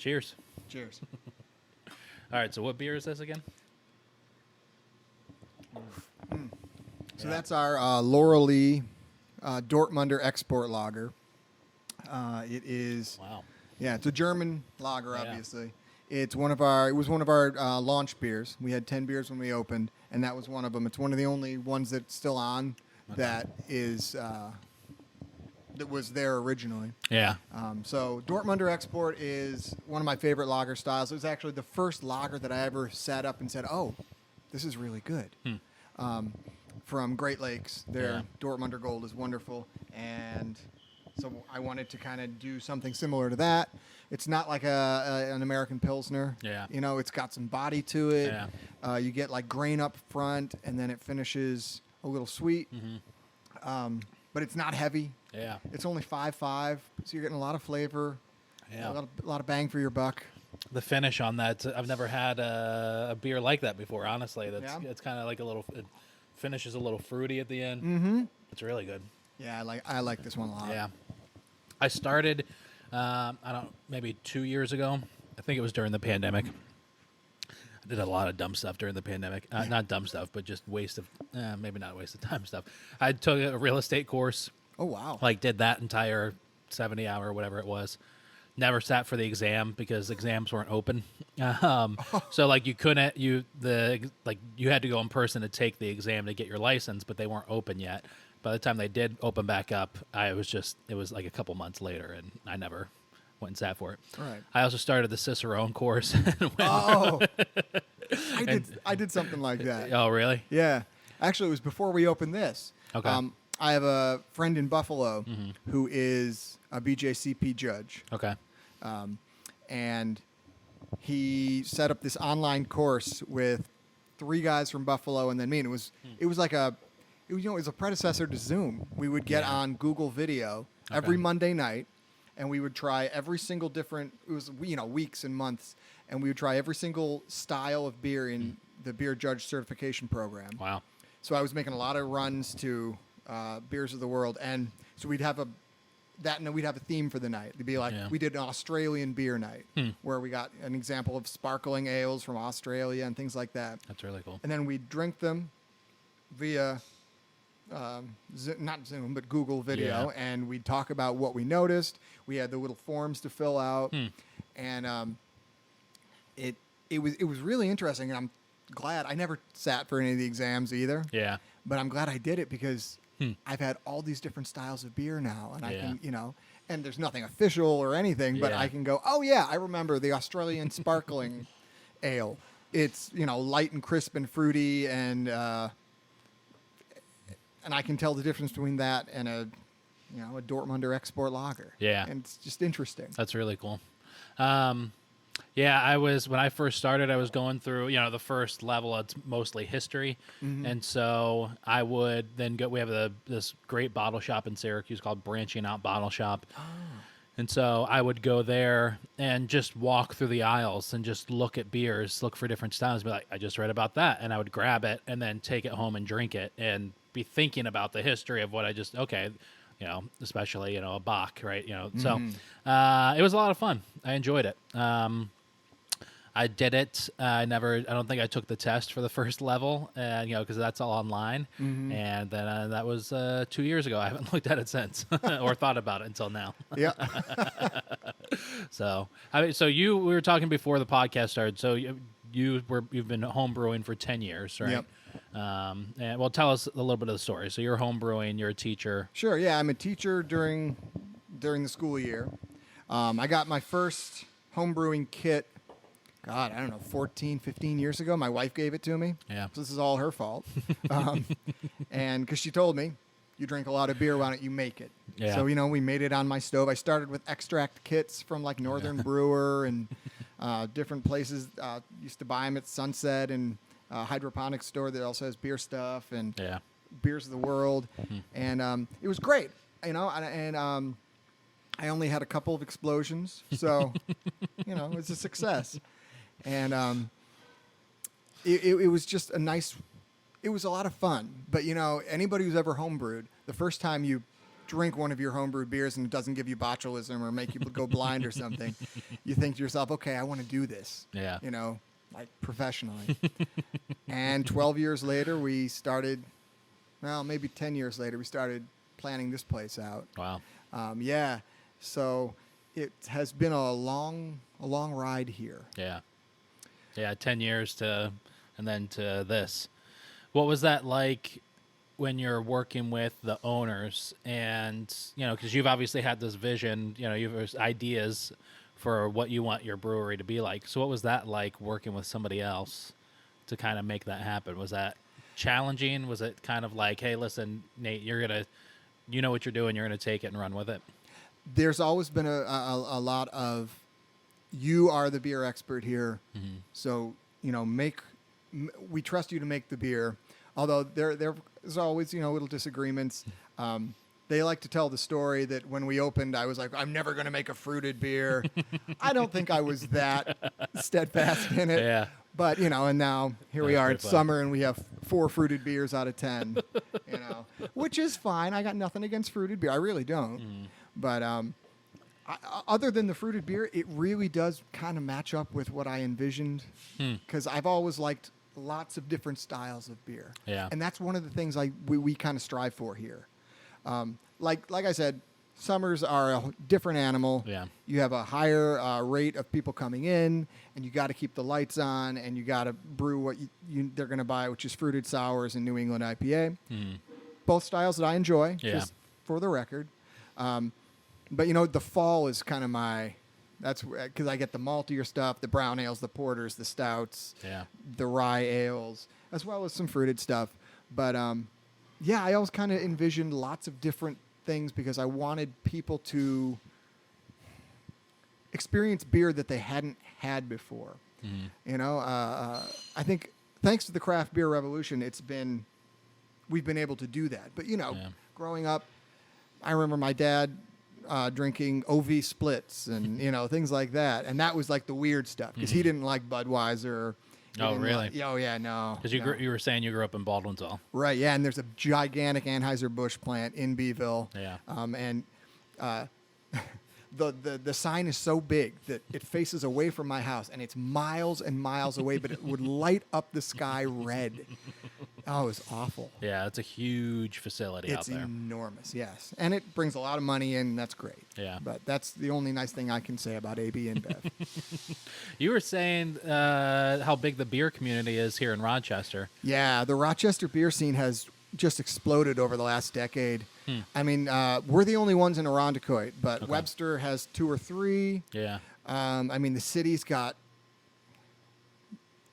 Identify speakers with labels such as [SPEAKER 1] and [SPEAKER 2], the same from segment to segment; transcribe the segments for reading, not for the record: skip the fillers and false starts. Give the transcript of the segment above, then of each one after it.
[SPEAKER 1] Cheers.
[SPEAKER 2] Cheers.
[SPEAKER 1] All right, so what beer is this again?
[SPEAKER 2] So that's our Laurel Lee Dortmunder Export Lager. It is,
[SPEAKER 1] Wow.
[SPEAKER 2] yeah, it's a German lager,
[SPEAKER 1] Yeah.
[SPEAKER 2] obviously. It was one of our launch beers. We had 10 beers when we opened, and that was one of them. It's one of the only ones that's still on that is that was there originally.
[SPEAKER 1] Yeah.
[SPEAKER 2] So Dortmunder Export is one of my favorite lager styles. It was actually the first lager that I ever sat up and said, "Oh, this is really good." From Great Lakes, their Dortmunder Gold is wonderful, and so I wanted to kind of do something similar to that. It's not like an American Pilsner.
[SPEAKER 1] Yeah.
[SPEAKER 2] You know, it's got some body to it.
[SPEAKER 1] Yeah.
[SPEAKER 2] You get like grain up front, and then it finishes a little sweet. But it's not heavy.
[SPEAKER 1] Yeah.
[SPEAKER 2] It's only 5.5, so you're getting a lot of flavor.
[SPEAKER 1] Yeah.
[SPEAKER 2] A lot of bang for your buck.
[SPEAKER 1] The finish on that, I've never had a beer like that before, honestly. It's kind of like it finishes a little fruity at the end. Mm-hmm. It's really good.
[SPEAKER 2] Yeah, I like this one a lot.
[SPEAKER 1] Yeah. I started, maybe 2 years ago. I think it was during the pandemic. I did a lot of dumb stuff during the pandemic. Not dumb stuff, but just maybe not waste of time stuff. I took a real estate course.
[SPEAKER 2] Oh, wow.
[SPEAKER 1] Like did that entire 70-hour, whatever it was. Never sat for the exam because exams weren't open. So like you couldn't, you had to go in person to take the exam to get your license, but they weren't open yet. By the time they did open back up, it was like a couple months later, and I never went and sat for it.
[SPEAKER 2] Right.
[SPEAKER 1] I also started the Cicerone course.
[SPEAKER 2] Oh, I did something like that.
[SPEAKER 1] Oh, really?
[SPEAKER 2] Yeah. Actually, it was before we opened this.
[SPEAKER 1] Okay.
[SPEAKER 2] I have a friend in Buffalo who is a BJCP judge.
[SPEAKER 1] Okay.
[SPEAKER 2] And he set up this online course with 3 guys from Buffalo and then me. And it was like it was a predecessor to Zoom. We would get on Google Video every Monday night, and we would try every single different. It was weeks and months, and we would try every single style of beer in the beer judge certification program.
[SPEAKER 1] Wow.
[SPEAKER 2] So I was making a lot of runs to beers of the world, and so we'd have a theme for the night. It'd be like we did an Australian beer night where we got an example of sparkling ales from Australia and things like that.
[SPEAKER 1] That's really cool.
[SPEAKER 2] And then we'd drink them via not Zoom, but Google Video, and we'd talk about what we noticed. We had the little forms to fill out, and it was really interesting. And I'm glad I never sat for any of the exams either.
[SPEAKER 1] Yeah.
[SPEAKER 2] But I'm glad I did it because I've had all these different styles of beer now, and I can, and there's nothing official or anything, but I can go, oh yeah, I remember the Australian sparkling ale. It's light and crisp and fruity, and I can tell the difference between that and a Dortmunder Export Lager.
[SPEAKER 1] Yeah,
[SPEAKER 2] and it's just interesting.
[SPEAKER 1] That's really cool. Yeah, when I first started, I was going through, the first level, it's mostly history. And so I would then we have this great bottle shop in Syracuse called Branching Out Bottle Shop. Oh. And so I would go there and just walk through the aisles and just look at beers, look for different styles, be like, I just read about that. And I would grab it and then take it home and drink it and be thinking about the history of what I just, especially, a Bach, right? So it was a lot of fun. I enjoyed it. I did it. I don't think I took the test for the first level, because that's all online. And then that was 2 years ago. I haven't looked at it since or thought about it until now.
[SPEAKER 2] Yeah.
[SPEAKER 1] So we were talking before the podcast started. So you've been home brewing for 10 years, right?
[SPEAKER 2] Yep.
[SPEAKER 1] And tell us a little bit of the story. So you're home brewing. You're a teacher.
[SPEAKER 2] Sure. Yeah, I'm a teacher during the school year. I got my first home brewing kit. God, I don't know, 14, 15 years ago. My wife gave it to me.
[SPEAKER 1] Yeah.
[SPEAKER 2] So this is all her fault. And because she told me, you drink a lot of beer, why don't you make it?
[SPEAKER 1] Yeah.
[SPEAKER 2] So, we made it on my stove. I started with extract kits from like Northern Brewer and different places. Used to buy them at Sunset and hydroponics store that also has beer stuff and beers of the world. And it was great, and I only had a couple of explosions. So, it was a success. And it was just it was a lot of fun. But, anybody who's ever homebrewed, the first time you drink one of your homebrewed beers and it doesn't give you botulism or make you go blind or something, you think to yourself, okay, I want to do this.
[SPEAKER 1] Yeah.
[SPEAKER 2] You know, like professionally. And 12 years later, we started, well, maybe 10 years later, we started planning this place out.
[SPEAKER 1] Wow.
[SPEAKER 2] Yeah. So it has been a long ride here.
[SPEAKER 1] Yeah. Yeah, 10 years and then to this. What was that like when you're working with the owners? And, you know, because you've obviously had this vision, you know, you've ideas for what you want your brewery to be like. So what was that like working with somebody else to kind of make that happen? Was that challenging? Was it kind of like, hey, listen, Nate, you know what you're doing, you're going to take it and run with it?
[SPEAKER 2] There's always been a lot of, you are the beer expert here.
[SPEAKER 1] Mm-hmm.
[SPEAKER 2] So, you know, we trust you to make the beer. Although there's always, you know, little disagreements. They like to tell the story that when we opened, I was like, I'm never going to make a fruited beer. I don't think I was that steadfast in it.
[SPEAKER 1] Yeah.
[SPEAKER 2] But, you know, and now here we
[SPEAKER 1] That's
[SPEAKER 2] are.
[SPEAKER 1] pretty
[SPEAKER 2] It's
[SPEAKER 1] fun.
[SPEAKER 2] summer and we have 4 fruited beers out of 10, you know, which is fine. I got nothing against fruited beer. I really don't. But other than the fruited beer, it really does kind of match up with what I envisioned, because I've always liked lots of different styles of beer.
[SPEAKER 1] Yeah.
[SPEAKER 2] And that's one of the things we kind of strive for here. Like I said, summers are a different animal.
[SPEAKER 1] Yeah.
[SPEAKER 2] You have a higher rate of people coming in, and you got to keep the lights on, and you got to brew what they're going to buy, which is fruited sours and New England IPA. Both styles that I enjoy,
[SPEAKER 1] Yeah.
[SPEAKER 2] just for the record. But, you know, the fall is kind of that's because I get the maltier stuff, the brown ales, the porters, the stouts,
[SPEAKER 1] Yeah.
[SPEAKER 2] the rye ales, as well as some fruited stuff. But, yeah, I always kind of envisioned lots of different things because I wanted people to experience beer that they hadn't had before. You know, I think thanks to the craft beer revolution, we've been able to do that. But, you know, growing up, I remember my dad drinking OV splits and, you know, things like that. And that was like the weird stuff because he didn't like Budweiser. He
[SPEAKER 1] Oh,
[SPEAKER 2] didn't
[SPEAKER 1] really?
[SPEAKER 2] Oh, yeah, no.
[SPEAKER 1] Because
[SPEAKER 2] no.
[SPEAKER 1] you were saying you grew up in Baldwinsville.
[SPEAKER 2] Right, yeah, and there's a gigantic Anheuser-Busch plant in Beeville.
[SPEAKER 1] Yeah.
[SPEAKER 2] And the sign is so big that it faces away from my house, and it's miles and miles away, but it would light up the sky red. Oh, it was awful.
[SPEAKER 1] Yeah, it's a huge facility out
[SPEAKER 2] It's
[SPEAKER 1] there.
[SPEAKER 2] enormous, yes. And it brings a lot of money in, that's great.
[SPEAKER 1] Yeah.
[SPEAKER 2] But that's the only nice thing I can say about AB InBev.
[SPEAKER 1] You were saying how big the beer community is here in Rochester.
[SPEAKER 2] Yeah, the Rochester beer scene has just exploded over the last decade. I mean, we're the only ones in Irondequoit, but
[SPEAKER 1] Okay.
[SPEAKER 2] Webster has 2 or 3.
[SPEAKER 1] Yeah.
[SPEAKER 2] I mean, the city's got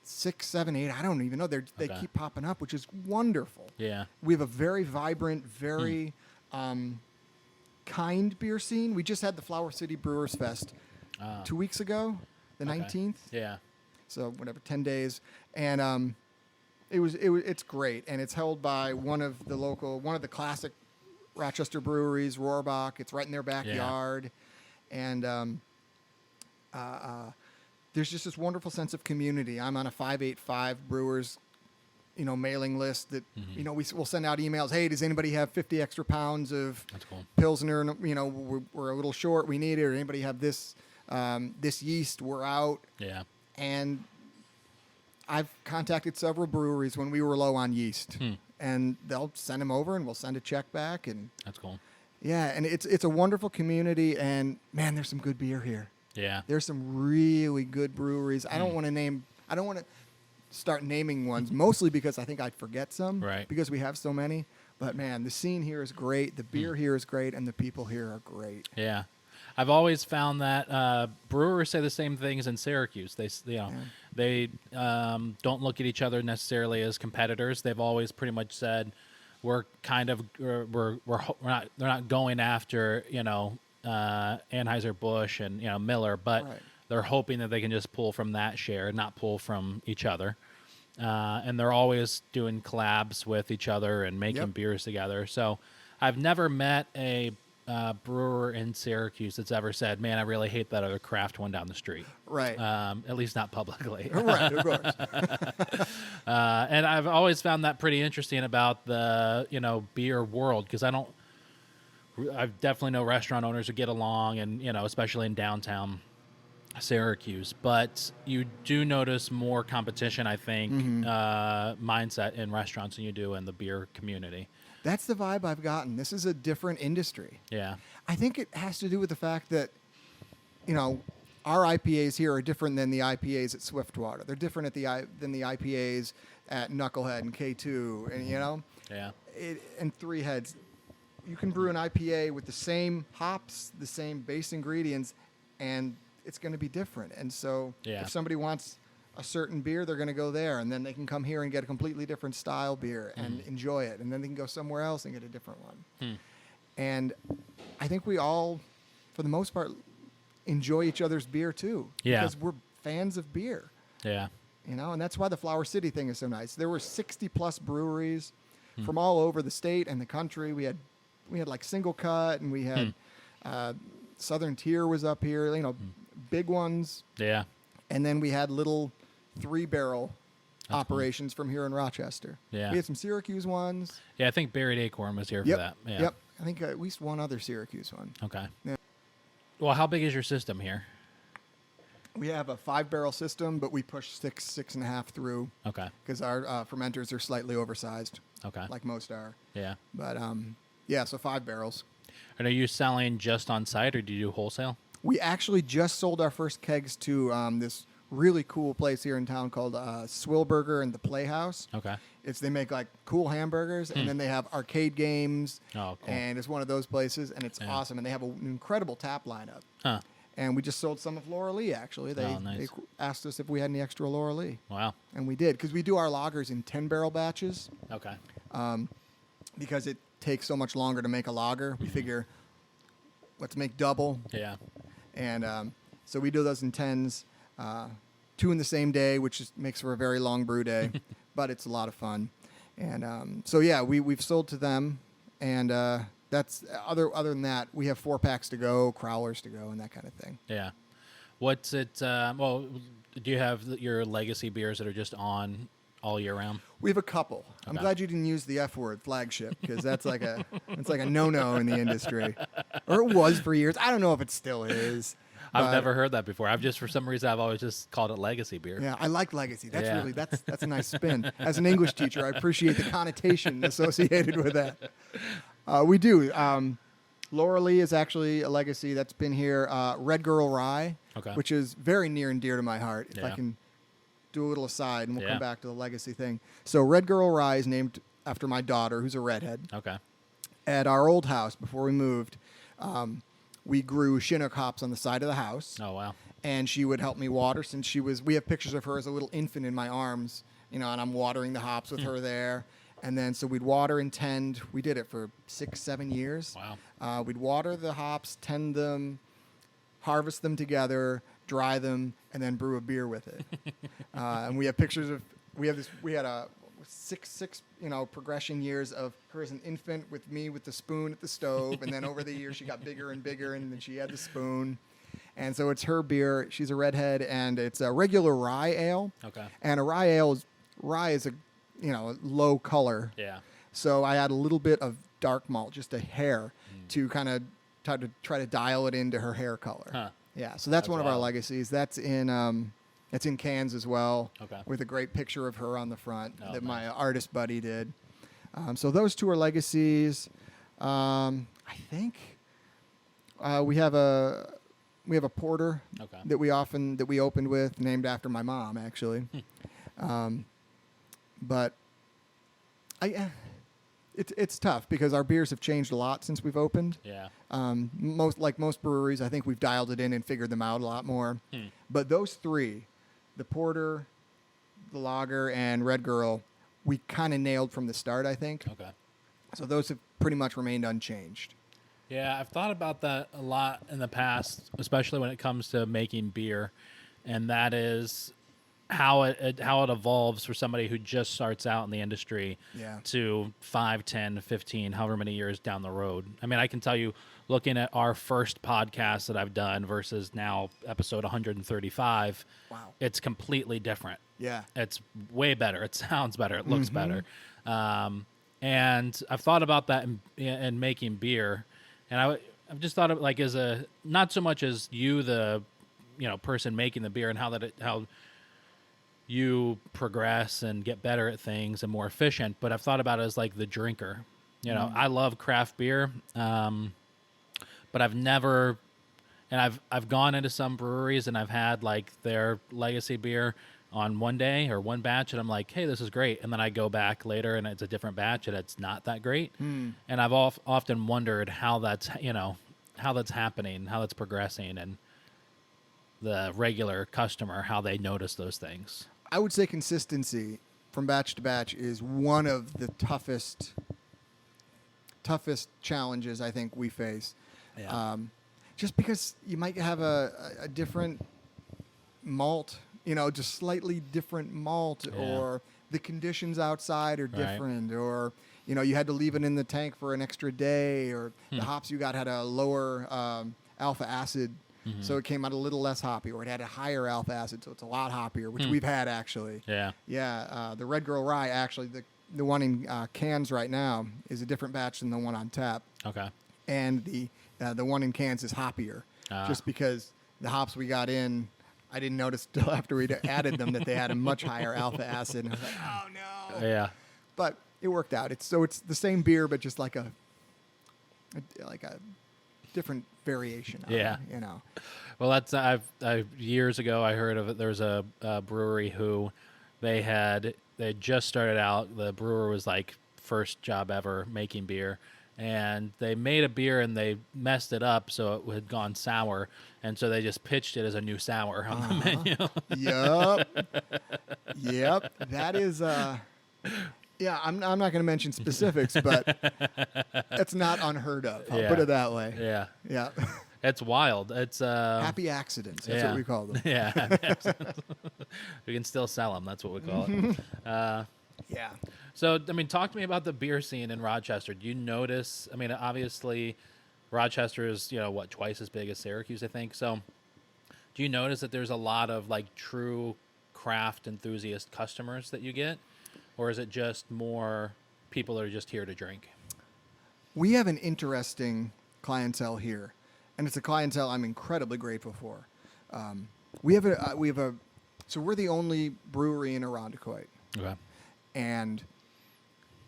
[SPEAKER 2] 6, 7, 8. I don't even know. They
[SPEAKER 1] Okay.
[SPEAKER 2] keep popping up, which is wonderful.
[SPEAKER 1] Yeah.
[SPEAKER 2] We have a very vibrant, very kind beer scene. We just had the Flower City Brewers Fest 2 weeks ago, the 19th.
[SPEAKER 1] Yeah.
[SPEAKER 2] So whatever, 10 days, and it's great, and it's held by one of the classic Rochester breweries, Rohrbach. It's right in their backyard, and there's just this wonderful sense of community. I'm on a 585 Brewers, you know, mailing list that you know we'll send out emails. Hey, does anybody have 50 extra pounds of
[SPEAKER 1] That's cool.
[SPEAKER 2] Pilsner? You know, we're a little short. We need it. Or anybody have this yeast? We're out.
[SPEAKER 1] Yeah.
[SPEAKER 2] And I've contacted several breweries when we were low on yeast, and they'll send them over, and we'll send a check back. And
[SPEAKER 1] That's cool.
[SPEAKER 2] yeah, and it's a wonderful community, and man, there's some good beer here.
[SPEAKER 1] Yeah.
[SPEAKER 2] There's some really good breweries. I don't want to start naming ones, mostly because I think I'd forget some,
[SPEAKER 1] Right.
[SPEAKER 2] because we have so many. But man, the scene here is great. The beer here is great, and the people here are great.
[SPEAKER 1] Yeah. I've always found that brewers say the same things in Syracuse. They don't look at each other necessarily as competitors. They've always pretty much said we're not, they're not going after, you know, Anheuser-Busch and, you know, Miller, but
[SPEAKER 2] Right.
[SPEAKER 1] they're hoping that they can just pull from that share, not pull from each other. And they're always doing collabs with each other and making
[SPEAKER 2] Yep.
[SPEAKER 1] beers together. So I've never met a brewer in Syracuse that's ever said, man, I really hate that other craft one down the street.
[SPEAKER 2] Right.
[SPEAKER 1] At least not publicly.
[SPEAKER 2] Right, of course.
[SPEAKER 1] And I've always found that pretty interesting about the, you know, beer world, because I definitely know restaurant owners who get along, and especially in downtown Syracuse. But you do notice more competition, I think, mindset in restaurants than you do in the beer community.
[SPEAKER 2] That's the vibe I've gotten. This is a different industry.
[SPEAKER 1] Yeah.
[SPEAKER 2] I think it has to do with the fact that, our IPAs here are different than the IPAs at Swiftwater. They're different than the IPAs at Knucklehead and K2, and
[SPEAKER 1] Yeah.
[SPEAKER 2] and Three Heads. You can brew an IPA with the same hops, the same base ingredients, and it's going to be different. And so if somebody wants a certain beer, they're going to go there, and then they can come here and get a completely different style beer and enjoy it, and then they can go somewhere else and get a different one. And I think we all, for the most part, enjoy each other's beer too, because we're fans of beer.
[SPEAKER 1] Yeah.
[SPEAKER 2] And that's why the Flower City thing is so nice. There were 60 plus breweries from all over the state and the country. We had like Single Cut, and we had Southern Tier was up here, big ones.
[SPEAKER 1] Yeah.
[SPEAKER 2] And then we had little 3-barrel operations from here in Rochester.
[SPEAKER 1] Yeah.
[SPEAKER 2] We had some Syracuse ones.
[SPEAKER 1] Yeah, I think Buried Acorn was here for that. Yeah.
[SPEAKER 2] Yep. I think at least one other Syracuse one.
[SPEAKER 1] Okay.
[SPEAKER 2] Yeah.
[SPEAKER 1] Well, how big is your system here?
[SPEAKER 2] We have a 5-barrel system, but we push 6.5 through.
[SPEAKER 1] Okay.
[SPEAKER 2] Because our fermenters are slightly oversized.
[SPEAKER 1] Okay.
[SPEAKER 2] Like most are.
[SPEAKER 1] Yeah.
[SPEAKER 2] But so 5 barrels.
[SPEAKER 1] And are you selling just on site, or do you do wholesale?
[SPEAKER 2] We actually just sold our first kegs to this really cool place here in town called Swillburger and the Playhouse.
[SPEAKER 1] Okay.
[SPEAKER 2] They make like cool hamburgers, and then they have arcade games.
[SPEAKER 1] Oh, cool.
[SPEAKER 2] And it's one of those places, and it's awesome. And they have an incredible tap lineup.
[SPEAKER 1] Huh.
[SPEAKER 2] And we just sold some of Laura Lee, actually. They asked us if we had any extra Laura Lee.
[SPEAKER 1] Wow.
[SPEAKER 2] And we did, because we do our lagers in 10-barrel batches.
[SPEAKER 1] Okay.
[SPEAKER 2] Because it takes so much longer to make a lager. We figure, let's make double.
[SPEAKER 1] Yeah.
[SPEAKER 2] And so we do those in 10s, 2 in the same day, which makes for a very long brew day, but it's a lot of fun. And we've sold to them, and that's other than that, we have 4-packs to go, crowlers to go, and that kind of thing.
[SPEAKER 1] Yeah. What's it? Do you have your legacy beers that are just on all year round?
[SPEAKER 2] We have a couple. I'm glad you didn't use the F word, flagship, because that's like a no-no in the industry, or it was for years. I don't know if it still is.
[SPEAKER 1] I've never heard that before. For some reason, I've always just called it legacy beer.
[SPEAKER 2] Yeah, I like legacy. That's that's a nice spin. As an English teacher, I appreciate the connotation associated with that. We do. Laura Lee is actually a legacy that's been here. Red Girl Rye, which is very near and dear to my heart. If I can do a little aside, and we'll come back to the legacy thing. So Red Girl Rye is named after my daughter, who's a redhead.
[SPEAKER 1] Okay.
[SPEAKER 2] At our old house, before we moved, we grew Chinook hops on the side of the house.
[SPEAKER 1] Oh, wow.
[SPEAKER 2] And she would help me water since we have pictures of her as a little infant in my arms, and I'm watering the hops with her there. And then so we'd water and tend. We did it for 6-7 years.
[SPEAKER 1] Wow.
[SPEAKER 2] We'd water the hops, tend them, harvest them together, dry them, and then brew a beer with it. And we have pictures of, we had a six progression years of her as an infant with me with the spoon at the stove. And then over the years, she got bigger and bigger, and then she had the spoon. And so it's her beer. She's a redhead, and it's a regular rye ale.
[SPEAKER 1] Okay.
[SPEAKER 2] And a rye is a low color.
[SPEAKER 1] Yeah.
[SPEAKER 2] So I add a little bit of dark malt, just a hair, to kind of try to dial it into her hair color.
[SPEAKER 1] Huh.
[SPEAKER 2] Yeah. So that's one of our legacies. That's in cans as well.
[SPEAKER 1] Okay.
[SPEAKER 2] With a great picture of her on the front that
[SPEAKER 1] nice.
[SPEAKER 2] my artist buddy did. So those two are legacies. I think we have a porter that we opened with, named after my mom, actually. But it's tough because our beers have changed a lot since we've opened.
[SPEAKER 1] Yeah.
[SPEAKER 2] Most breweries, I think we've dialed it in and figured them out a lot more. But those three, the porter, the lager, and Red Girl, we kind of nailed from the start, I think.
[SPEAKER 1] Okay.
[SPEAKER 2] So those have pretty much remained unchanged.
[SPEAKER 1] Yeah, I've thought about that a lot in the past, especially when it comes to making beer, and that is how it evolves for somebody who just starts out in the industry to 5, 10, 15, however many years down the road. I mean, I can tell you, looking at our first podcast that I've done versus now episode 135, it's completely different.
[SPEAKER 2] Yeah.
[SPEAKER 1] It's way better. It sounds better. It looks better. And I've thought about that in making beer. And I've just thought of like as a not so much as you the person making the beer and how you progress and get better at things and more efficient, but I've thought about it as like the drinker. I love craft beer, but I've never, and I've gone into some breweries and I've had like their legacy beer on one day or one batch, and I'm like, hey, this is great, and then I go back later and it's a different batch and it's not that great, and I've often wondered how that's how that's happening, how that's progressing, and the regular customer how they notice those things.
[SPEAKER 2] I would say consistency from batch to batch is one of the toughest challenges I think we face.
[SPEAKER 1] Yeah.
[SPEAKER 2] Just because you might have a different malt, just slightly different malt,
[SPEAKER 1] Yeah.
[SPEAKER 2] or the conditions outside are
[SPEAKER 1] Right.
[SPEAKER 2] different, or you had to leave it in the tank for an extra day, or the hops you got had a lower alpha acid, so it came out a little less hoppy, or it had a higher alpha acid, so it's a lot hoppier, which we've had actually.
[SPEAKER 1] Yeah.
[SPEAKER 2] Yeah, the Red Girl Rye, actually, the one in cans right now is a different batch than the one on tap,
[SPEAKER 1] Okay.
[SPEAKER 2] and the one in cans is hoppier, just because the hops we got in, I didn't notice till after we'd added them that they had a much higher alpha acid, and I was like, oh no.
[SPEAKER 1] Yeah.
[SPEAKER 2] But it worked out. It's the same beer, but just like a different variation of
[SPEAKER 1] Yeah.
[SPEAKER 2] it,
[SPEAKER 1] Well, that's I've years ago I heard of it. There was a brewery who they had just started out. The brewer was like first job ever making beer, and they made a beer and they messed it up so it had gone sour, and so they just pitched it as a new sour on the menu.
[SPEAKER 2] Yep. That is yeah, I'm not going to mention specifics, but it's not unheard of. I'll
[SPEAKER 1] Yeah.
[SPEAKER 2] put it that way.
[SPEAKER 1] Yeah,
[SPEAKER 2] Yeah.
[SPEAKER 1] it's wild. It's
[SPEAKER 2] Happy accidents. That's
[SPEAKER 1] yeah.
[SPEAKER 2] what we call them.
[SPEAKER 1] Yeah, we can still sell them. That's what we call it.
[SPEAKER 2] Yeah.
[SPEAKER 1] So, I mean, talk to me about the beer scene in Rochester. Do you notice? I mean, obviously, Rochester is twice as big as Syracuse, I think. So, do you notice that there's a lot of like true craft enthusiast customers that you get, or is it just more people that are just here to drink?
[SPEAKER 2] We have an interesting clientele here, and it's a clientele I'm incredibly grateful for. So we're the only brewery in Irondequoit,
[SPEAKER 1] Okay.
[SPEAKER 2] and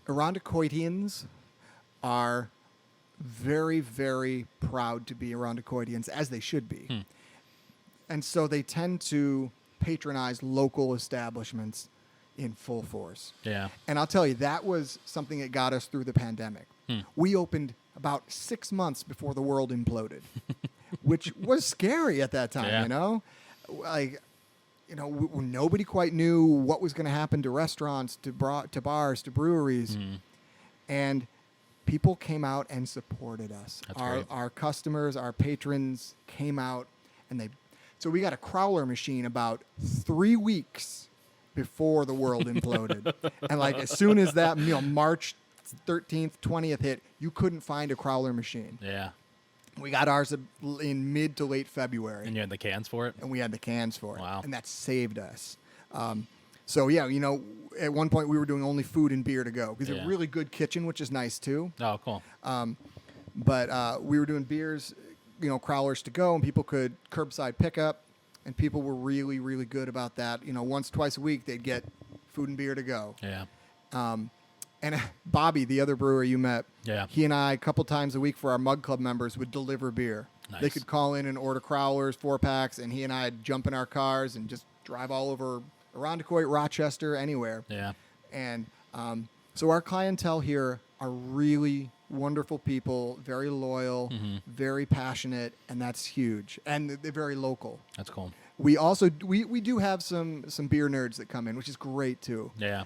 [SPEAKER 2] Irondequoitians are very, very proud to be Irondequoitians, as they should be. And so they tend to patronize local establishments in full force.
[SPEAKER 1] Yeah.
[SPEAKER 2] And I'll tell you, that was something that got us through the pandemic. We opened about 6 months before the world imploded, which was scary at that time,
[SPEAKER 1] Yeah.
[SPEAKER 2] Nobody quite knew what was going to happen to restaurants, to bars, to breweries. And people came out and supported us.
[SPEAKER 1] That's great.
[SPEAKER 2] Our customers, our patrons came out, and so we got a crowler machine about 3 weeks before the world imploded. And like as soon as that March 13th, 20th hit, you couldn't find a crowler machine.
[SPEAKER 1] Yeah.
[SPEAKER 2] We got ours in mid to late February.
[SPEAKER 1] And you had the cans for it?
[SPEAKER 2] And we had the cans for it.
[SPEAKER 1] Wow.
[SPEAKER 2] And that saved us. So yeah, at one point we were doing only food and beer to go because
[SPEAKER 1] Yeah.
[SPEAKER 2] a really good kitchen, which is nice too.
[SPEAKER 1] Oh, cool.
[SPEAKER 2] But we were doing beers, crowlers to go, and people could curbside pickup, and people were really, really good about that. Once, twice a week they'd get food and beer to go.
[SPEAKER 1] Yeah.
[SPEAKER 2] And Bobby, the other brewer you met,
[SPEAKER 1] Yeah.
[SPEAKER 2] he and I, a couple times a week for our Mug Club members, would deliver beer.
[SPEAKER 1] Nice.
[SPEAKER 2] They could call in and order crowlers, 4-packs, and he and I would jump in our cars and just drive all over Irondequoit, Rochester, anywhere.
[SPEAKER 1] Yeah.
[SPEAKER 2] And so our clientele here are really wonderful people, very loyal, very passionate, and that's huge. And they're very local.
[SPEAKER 1] That's cool.
[SPEAKER 2] We also we do have some beer nerds that come in, which is great too.
[SPEAKER 1] Yeah.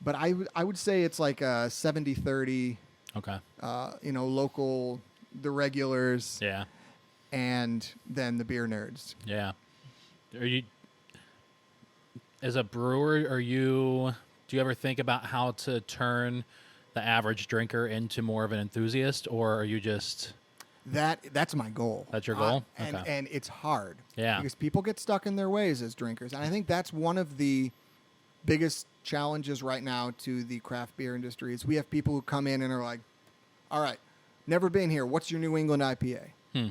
[SPEAKER 2] But I would say it's like a 70-30,
[SPEAKER 1] Okay.
[SPEAKER 2] local, the regulars,
[SPEAKER 1] Yeah.
[SPEAKER 2] and then the beer nerds.
[SPEAKER 1] Yeah. Are you, as a brewer, do you ever think about how to turn the average drinker into more of an enthusiast, or are you just...
[SPEAKER 2] That's my goal.
[SPEAKER 1] That's your goal?
[SPEAKER 2] And
[SPEAKER 1] Okay.
[SPEAKER 2] and it's hard.
[SPEAKER 1] Yeah.
[SPEAKER 2] Because people get stuck in their ways as drinkers. And I think that's one of the biggest challenges right now to the craft beer industry is we have people who come in and are like, all right, Never been here. What's your New England IPA?
[SPEAKER 1] Hmm.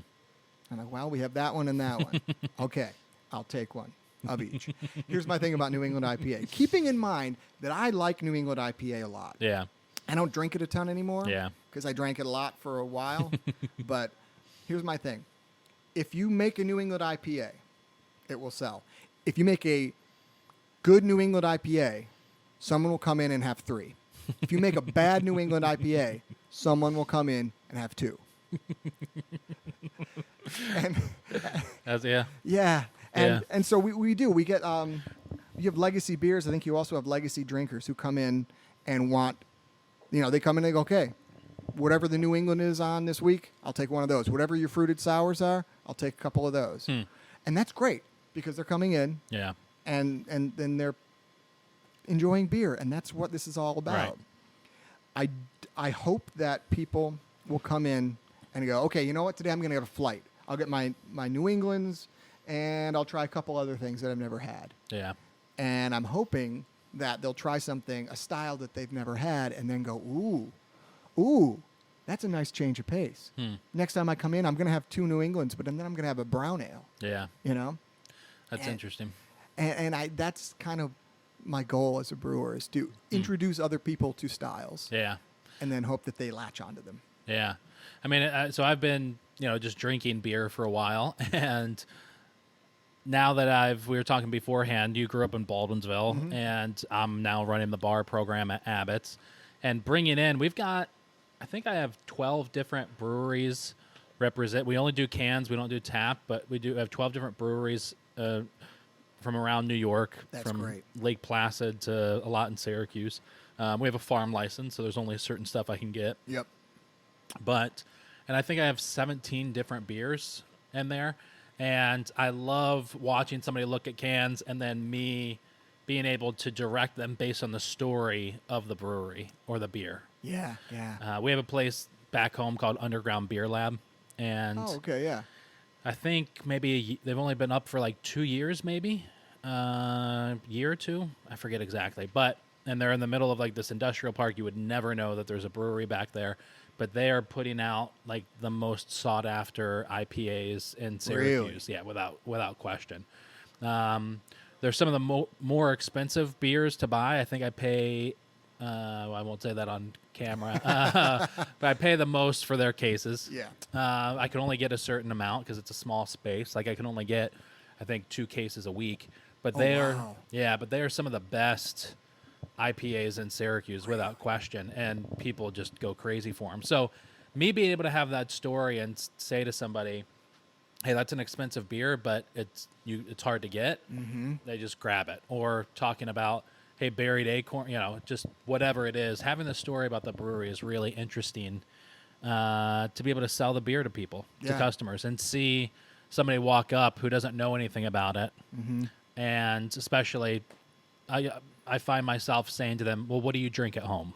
[SPEAKER 2] I'm like, well, we have that one and that one. Okay, I'll take one of each. Here's my thing about New England IPA. Keeping in mind that I like New England IPA a lot.
[SPEAKER 1] Yeah.
[SPEAKER 2] I don't drink it a ton anymore.
[SPEAKER 1] Yeah.
[SPEAKER 2] Because I drank it a lot for a while. But here's my thing. If you make a New England IPA, it will sell. If you make a good New England IPA, someone will come in and have 3. If you make a bad New England IPA, someone will come in and have 2. And
[SPEAKER 1] Yeah.
[SPEAKER 2] yeah.
[SPEAKER 1] Yeah.
[SPEAKER 2] And so we do. We get you have legacy beers. I think you also have legacy drinkers who come in and want, they come in and they go, okay, whatever the New England is on this week, I'll take one of those. Whatever your fruited sours are, I'll take a couple of those. And that's great because they're coming in.
[SPEAKER 1] Yeah.
[SPEAKER 2] And then they're enjoying beer, and that's what this is all about.
[SPEAKER 1] Right.
[SPEAKER 2] I hope that people will come in and go, okay, you know what? Today I'm going to get a flight. I'll get my New Englands, and I'll try a couple other things that I've never had.
[SPEAKER 1] Yeah.
[SPEAKER 2] And I'm hoping that they'll try something, a style that they've never had, and then go, ooh, that's a nice change of pace. Next time I come in, I'm going to have 2 New Englands, but then I'm going to have a brown ale.
[SPEAKER 1] Yeah. That's interesting.
[SPEAKER 2] And that's kind of my goal as a brewer is to introduce other people to styles.
[SPEAKER 1] Yeah.
[SPEAKER 2] And then hope that they latch onto them.
[SPEAKER 1] Yeah. I mean, so I've been, just drinking beer for a while. And now that we were talking beforehand, you grew up in Baldwinsville, and I'm now running the bar program at Abbott's. And bringing in, I think I have 12 different breweries represent. We only do cans. We don't do tap, but we do have 12 different breweries from around New York.
[SPEAKER 2] That's
[SPEAKER 1] from
[SPEAKER 2] great.
[SPEAKER 1] Lake Placid to a lot in Syracuse. We have a farm license, so there's only certain stuff I can get.
[SPEAKER 2] Yep.
[SPEAKER 1] And I think I have 17 different beers in there. And I love watching somebody look at cans and then me being able to direct them based on the story of the brewery or the beer.
[SPEAKER 2] Yeah.
[SPEAKER 1] We have a place back home called Underground Beer Lab. And
[SPEAKER 2] okay, yeah.
[SPEAKER 1] I think maybe they've only been up for like 2 years, maybe year or two. I forget exactly. And they're in the middle of like this industrial park. You would never know that there's a brewery back there. But they are putting out like the most sought after IPAs in Syracuse.
[SPEAKER 2] Really?
[SPEAKER 1] Yeah, without question. There's some of the more expensive beers to buy. I think I pay, I won't say that on camera, but I pay the most for their cases.
[SPEAKER 2] Yeah.
[SPEAKER 1] I can only get a certain amount because it's a small space. Like I can only get, I think, 2 cases a week. But they are some of the best IPAs in Syracuse without question, and people just go crazy for them. So me being able to have that story and say to somebody, hey, that's an expensive beer, but it's hard to get. They just grab it. Or talking about, hey, buried acorn, just whatever it is. Having the story about the brewery is really interesting to be able to sell the beer to people, to customers, and see somebody walk up who doesn't know anything about it. And especially, I find myself saying to them, well, what do you drink at home?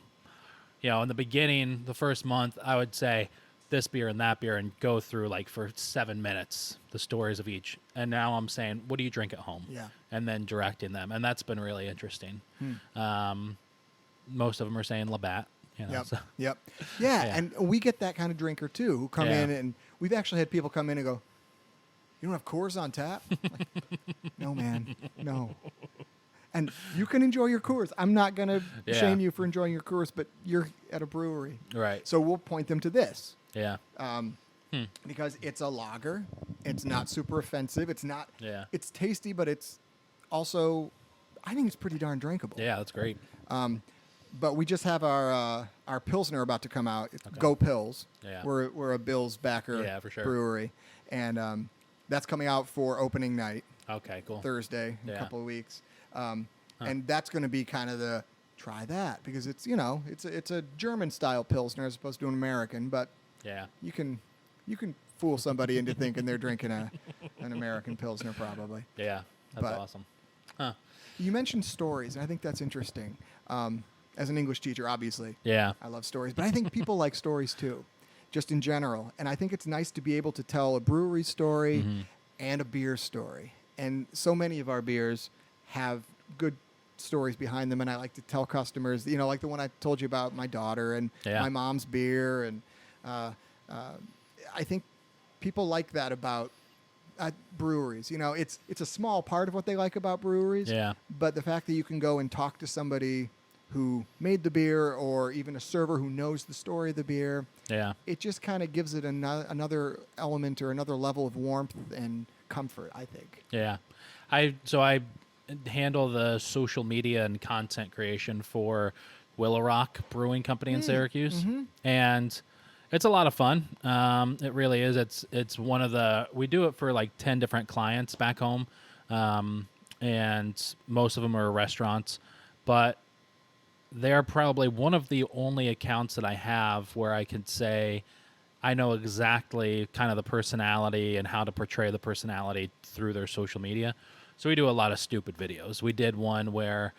[SPEAKER 1] In the beginning, the first month, I would say this beer and that beer and go through like for 7 minutes the stories of each. And now I'm saying, what do you drink at home?
[SPEAKER 2] Yeah.
[SPEAKER 1] And then directing them. And that's been really interesting. Most of them are saying Labatt.
[SPEAKER 2] Yep.
[SPEAKER 1] So.
[SPEAKER 2] Yep. Yeah, and we get that kind of drinker too, who come in, and we've actually had people come in and go, you don't have Coors on tap? Like, no, man, no. And you can enjoy your Coors. I'm not going to shame you for enjoying your Coors, but you're at a brewery.
[SPEAKER 1] Right.
[SPEAKER 2] So we'll point them to this.
[SPEAKER 1] Yeah.
[SPEAKER 2] Because it's a lager. It's not super offensive. It's not.
[SPEAKER 1] Yeah.
[SPEAKER 2] It's tasty, but it's also, I think it's pretty darn drinkable.
[SPEAKER 1] Yeah, that's great.
[SPEAKER 2] But we just have our Pilsner about to come out. It's Go Pils.
[SPEAKER 1] Yeah.
[SPEAKER 2] We're a Bills backer
[SPEAKER 1] for sure.
[SPEAKER 2] brewery. And that's coming out for opening night.
[SPEAKER 1] Okay, cool.
[SPEAKER 2] Thursday in a couple of weeks. And that's going to be kind of the try that because it's it's a German style Pilsner as opposed to an American, but you can fool somebody into thinking they're drinking an American Pilsner probably.
[SPEAKER 1] Yeah, that's awesome. Huh.
[SPEAKER 2] You mentioned stories, and I think that's interesting. As an English teacher, obviously, I love stories, but I think people like stories too, just in general. And I think it's nice to be able to tell a brewery story and a beer story. And so many of our beers have good stories behind them, and I like to tell customers, like the one I told you about my daughter and my mom's beer, and I think people like that about breweries. You know, it's a small part of what they like about breweries.
[SPEAKER 1] Yeah.
[SPEAKER 2] But the fact that you can go and talk to somebody who made the beer, or even a server who knows the story of the beer,
[SPEAKER 1] Yeah.
[SPEAKER 2] it just kind of gives it another element or another level of warmth and comfort, I think.
[SPEAKER 1] Yeah. I handle the social media and content creation for Willow Rock Brewing Company in Syracuse. And it's a lot of fun. It really is. It's one of we do it for like 10 different clients back home. And most of them are restaurants, but they're probably one of the only accounts that I have where I can say I know exactly kind of the personality and how to portray the personality through their social media. So we do a lot of stupid videos. We did one where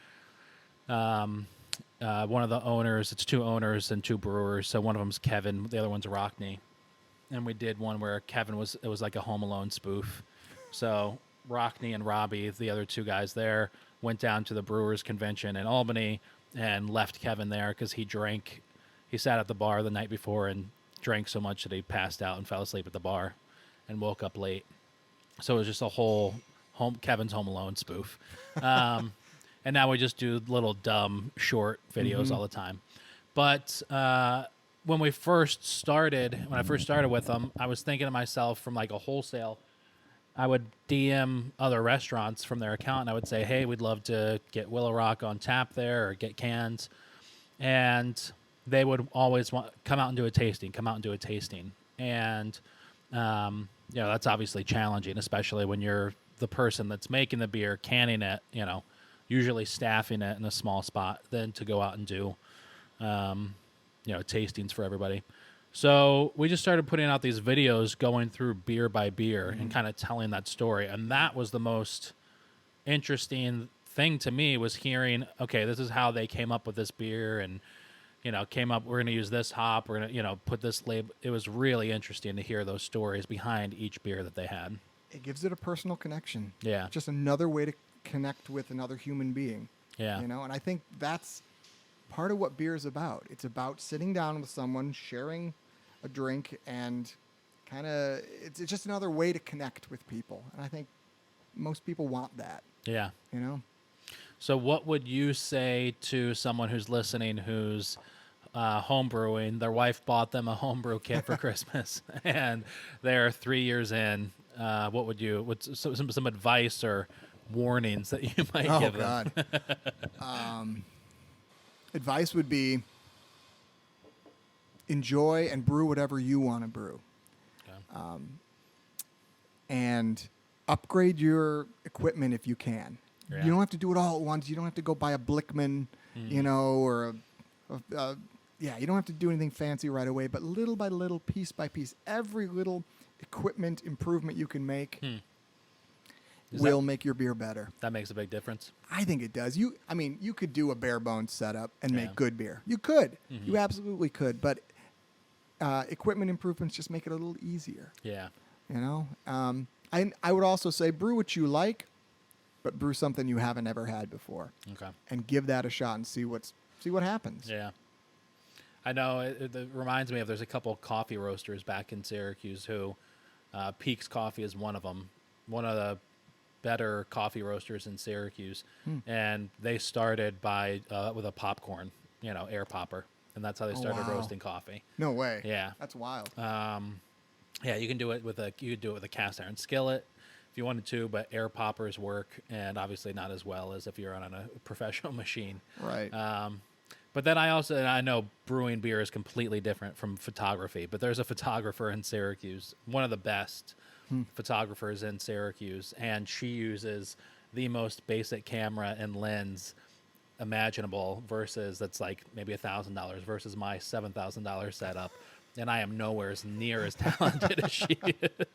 [SPEAKER 1] one of the owners, it's two owners and two brewers. So one of them's Kevin, the other one's Rockney. And we did one where Kevin it was like a Home Alone spoof. So Rockney and Robbie, the other two guys there, went down to the Brewers Convention in Albany and left Kevin there because he sat at the bar the night before and drank so much that he passed out and fell asleep at the bar and woke up late. So it was just a whole Kevin's Home Alone spoof. And now we just do little dumb short videos all the time. But when I first started with them, I was thinking to myself from like a wholesale, I would DM other restaurants from their account and I would say, hey, we'd love to get Willow Rock on tap there or get cans. And they would always come out and do a tasting. And, that's obviously challenging, especially when you're the person that's making the beer, canning it, usually staffing it in a small spot, then to go out and do, tastings for everybody. So we just started putting out these videos going through beer by beer and kind of telling that story. And that was the most interesting thing to me, was hearing, okay, this is how they came up with this beer and, we're going to use this hop, we're going to, put this label. It was really interesting to hear those stories behind each beer that they had.
[SPEAKER 2] It gives it a personal connection.
[SPEAKER 1] Yeah.
[SPEAKER 2] Just another way to connect with another human being.
[SPEAKER 1] Yeah.
[SPEAKER 2] And I think that's part of what beer is about. It's about sitting down with someone, sharing a drink, and kind of it's just another way to connect with people. And I think most people want that.
[SPEAKER 1] Yeah.
[SPEAKER 2] So
[SPEAKER 1] what would you say to someone who's listening who's home brewing? Their wife bought them a homebrew kit for Christmas, and they're 3 years in. What's some advice or warnings that you might give them?
[SPEAKER 2] Advice would be enjoy and brew whatever you want to brew.
[SPEAKER 1] Okay.
[SPEAKER 2] And upgrade your equipment if you can.
[SPEAKER 1] Yeah.
[SPEAKER 2] You don't have to do it all at once. You don't have to go buy a Blickman, or you don't have to do anything fancy right away, but little by little, piece by piece, every little equipment improvement you can make will make your beer better.
[SPEAKER 1] That makes a big difference.
[SPEAKER 2] I think it does. You could do a bare bones setup and make good beer. You could. You absolutely could. But equipment improvements just make it a little easier.
[SPEAKER 1] Yeah.
[SPEAKER 2] I would also say brew what you like, but brew something you haven't ever had before.
[SPEAKER 1] Okay.
[SPEAKER 2] And give that a shot and see what happens.
[SPEAKER 1] Yeah. I know it reminds me of, there's a couple coffee roasters back in Syracuse who Peaks Coffee is one of them. One of the better coffee roasters in Syracuse. And they started with a popcorn, air popper. And that's how they started roasting coffee.
[SPEAKER 2] No way.
[SPEAKER 1] Yeah.
[SPEAKER 2] That's wild.
[SPEAKER 1] You can do it with a cast iron skillet if you wanted to, but air poppers work, and obviously not as well as if you're on a professional machine.
[SPEAKER 2] Right.
[SPEAKER 1] But then I know brewing beer is completely different from photography, but there's a photographer in Syracuse, one of the best photographers in Syracuse, and she uses the most basic camera and lens imaginable, versus that's like maybe $1,000 versus my $7,000 setup, and I am nowhere near as talented as she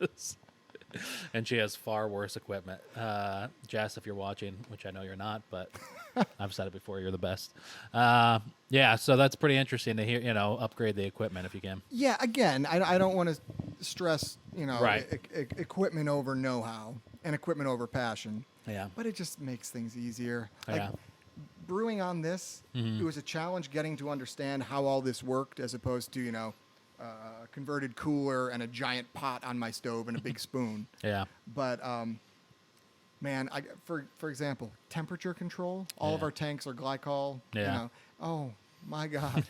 [SPEAKER 1] is. And she has far worse equipment. Jess, if you're watching, which I know you're not, but I've said it before, you're the best. So that's pretty interesting to hear, upgrade the equipment if you can.
[SPEAKER 2] Yeah, again, I don't want to stress,
[SPEAKER 1] Right.
[SPEAKER 2] equipment over know-how and equipment over passion.
[SPEAKER 1] Yeah.
[SPEAKER 2] But it just makes things easier.
[SPEAKER 1] Yeah.
[SPEAKER 2] Brewing on this, it was a challenge getting to understand how all this worked, as opposed to, converted cooler and a giant pot on my stove and a big spoon.
[SPEAKER 1] Yeah.
[SPEAKER 2] But man, for example, temperature control. All of
[SPEAKER 1] Yeah.
[SPEAKER 2] our tanks are glycol.
[SPEAKER 1] Yeah.
[SPEAKER 2] Oh my God.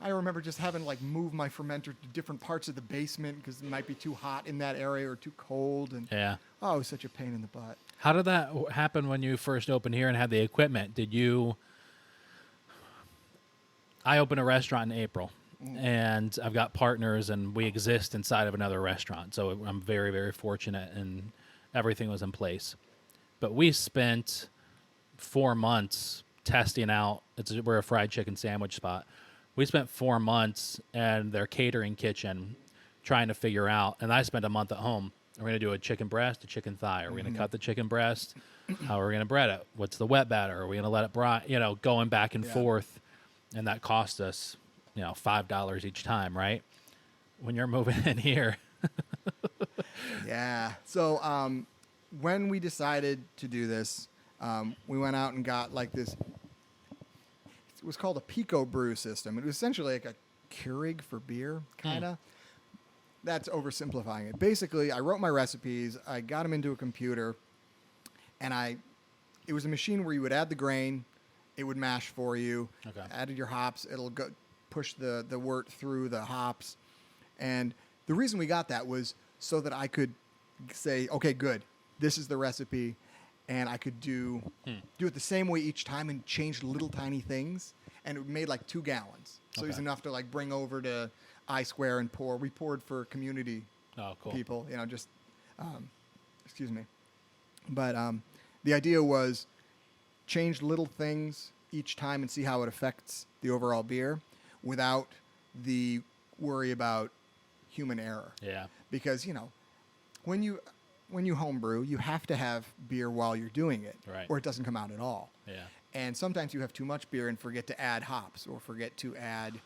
[SPEAKER 2] I remember just having to like move my fermenter to different parts of the basement because it might be too hot in that area or too cold. And
[SPEAKER 1] Yeah.
[SPEAKER 2] oh, it was such a pain in the butt.
[SPEAKER 1] How did that happen when you first opened here and had the equipment? I opened a restaurant in April, and I've got partners, and we exist inside of another restaurant. So I'm very, very fortunate, and everything was in place. But we spent 4 months testing out. We're a fried chicken sandwich spot. We spent 4 months in their catering kitchen trying to figure out, and I spent a month at home. Are we going to do a chicken breast, a chicken thigh? Are we going to cut the chicken breast? How are we going to bread it? What's the wet batter? Are we going to let it brine? Going back and forth. And that cost us, $5 each time, right? When you're moving in here.
[SPEAKER 2] Yeah. So when we decided to do this, we went out and got like this. It was called a Pico brew system. It was essentially like a Keurig for beer, kind of. That's oversimplifying it. Basically, I wrote my recipes. I got them into a computer, and it was a machine where you would add the grain. It would mash for you.
[SPEAKER 1] Okay.
[SPEAKER 2] Added your hops. It'll go push the wort through the hops. And the reason we got that was so that I could say, okay, good. This is the recipe. And I could do it the same way each time and change little tiny things. And it made like 2 gallons. So it was enough to like bring over to I Square and pour. We poured for community people, excuse me. But the idea was change little things each time and see how it affects the overall beer without the worry about human error.
[SPEAKER 1] Yeah.
[SPEAKER 2] Because, when you homebrew, you have to have beer while you're doing it,
[SPEAKER 1] Right.
[SPEAKER 2] or it doesn't come out at all.
[SPEAKER 1] Yeah.
[SPEAKER 2] And sometimes you have too much beer and forget to add hops or forget to add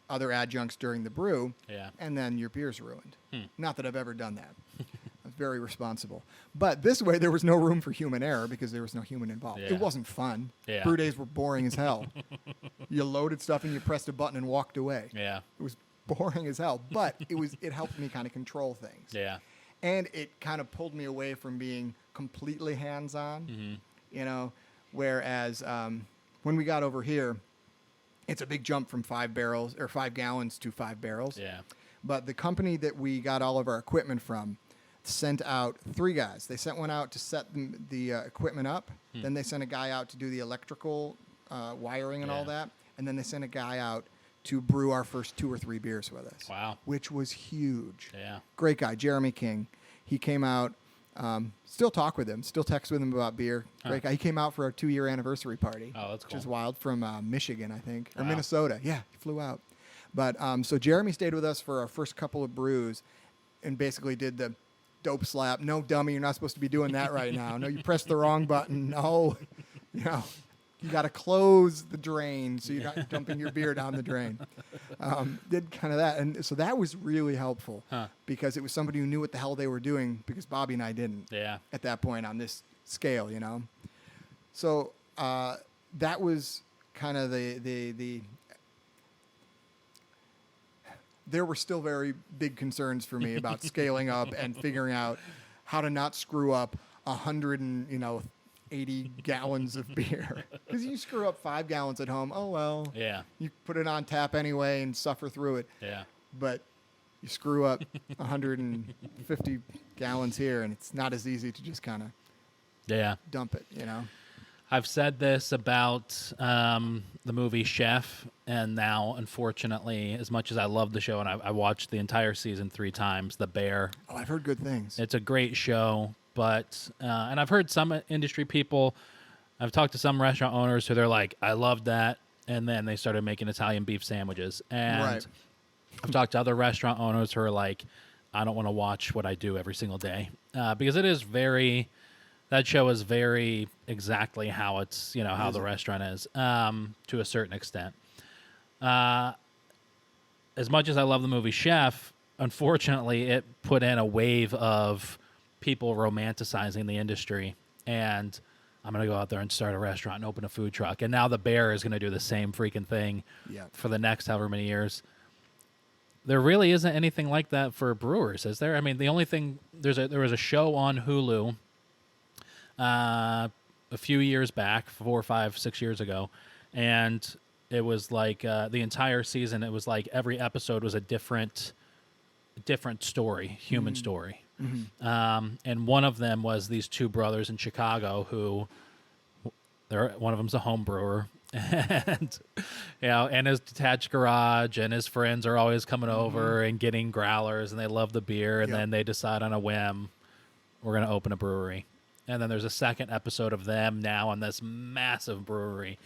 [SPEAKER 2] other adjuncts during the brew, and then your beer's ruined. Not that I've ever done that. I was very responsible. But this way, there was no room for human error because there was no human involved.
[SPEAKER 1] Yeah.
[SPEAKER 2] It wasn't fun.
[SPEAKER 1] Yeah.
[SPEAKER 2] Brew days were boring as hell. You loaded stuff and you pressed a button and walked away.
[SPEAKER 1] Yeah.
[SPEAKER 2] It was boring as hell, but it helped me kind of control things.
[SPEAKER 1] Yeah.
[SPEAKER 2] And it kind of pulled me away from being completely hands-on, whereas when we got over here, it's a big jump from 5 gallons to 5 barrels.
[SPEAKER 1] Yeah.
[SPEAKER 2] But the company that we got all of our equipment from sent out 3 guys. They sent one out to set the equipment up. Then they sent a guy out to do the electrical wiring and all that. And then they sent a guy out to brew our first 2 or 3 beers with us.
[SPEAKER 1] Wow.
[SPEAKER 2] Which was huge.
[SPEAKER 1] Yeah.
[SPEAKER 2] Great guy, Jeremy King. He came out. Still talk with him. Still text with him about beer. Great guy. He came out for our 2-year anniversary party.
[SPEAKER 1] Oh, that's cool.
[SPEAKER 2] Which is wild, from Michigan, I think, or
[SPEAKER 1] Wow.
[SPEAKER 2] Minnesota. Yeah, he flew out. But so Jeremy stayed with us for our first couple of brews, and basically did the dope slap. No, dummy, you're not supposed to be doing that right now. No, you pressed the wrong button. No, you got to close the drain so you're not dumping your beer down the drain. Did kind of that. And so that was really helpful because it was somebody who knew what the hell they were doing, because Bobby and I didn't at that point on this scale, So that was kind of the there were still very big concerns for me about scaling up and figuring out how to not screw up 180 gallons of beer. Because you screw up 5 gallons at home, oh well.
[SPEAKER 1] Yeah.
[SPEAKER 2] You put it on tap anyway and suffer through it.
[SPEAKER 1] Yeah.
[SPEAKER 2] But you screw up 150 gallons here, and it's not as easy to just kind of dump it,
[SPEAKER 1] I've said this about the movie Chef, and now, unfortunately, as much as I love the show, and I watched the entire season 3 times, The Bear.
[SPEAKER 2] Oh, I've heard good things.
[SPEAKER 1] It's a great show, but and I've heard some industry people, I've talked to some restaurant owners who they're like, I loved that, and then they started making Italian beef sandwiches. And I've talked to other restaurant owners who are like, I don't want to watch what I do every single day, because it is very... That show is very exactly how it's, how the restaurant is, to a certain extent. As much as I love the movie Chef, unfortunately, it put in a wave of people romanticizing the industry. And I'm going to go out there and start a restaurant and open a food truck. And now The Bear is going to do the same freaking thing for the next however many years. there really isn't anything like that for brewers, is there? I mean, the only thing there was a show on Hulu a few years back, 4, 5, 6 years ago, and it was like the entire season. It was like every episode was a different story, human story. And one of them was these two brothers in Chicago who, one of them's a home brewer, and and his detached garage, and his friends are always coming over and getting growlers, and they love the beer, and then they decide on a whim, we're going to open a brewery. And then there's a second episode of them now on this massive brewery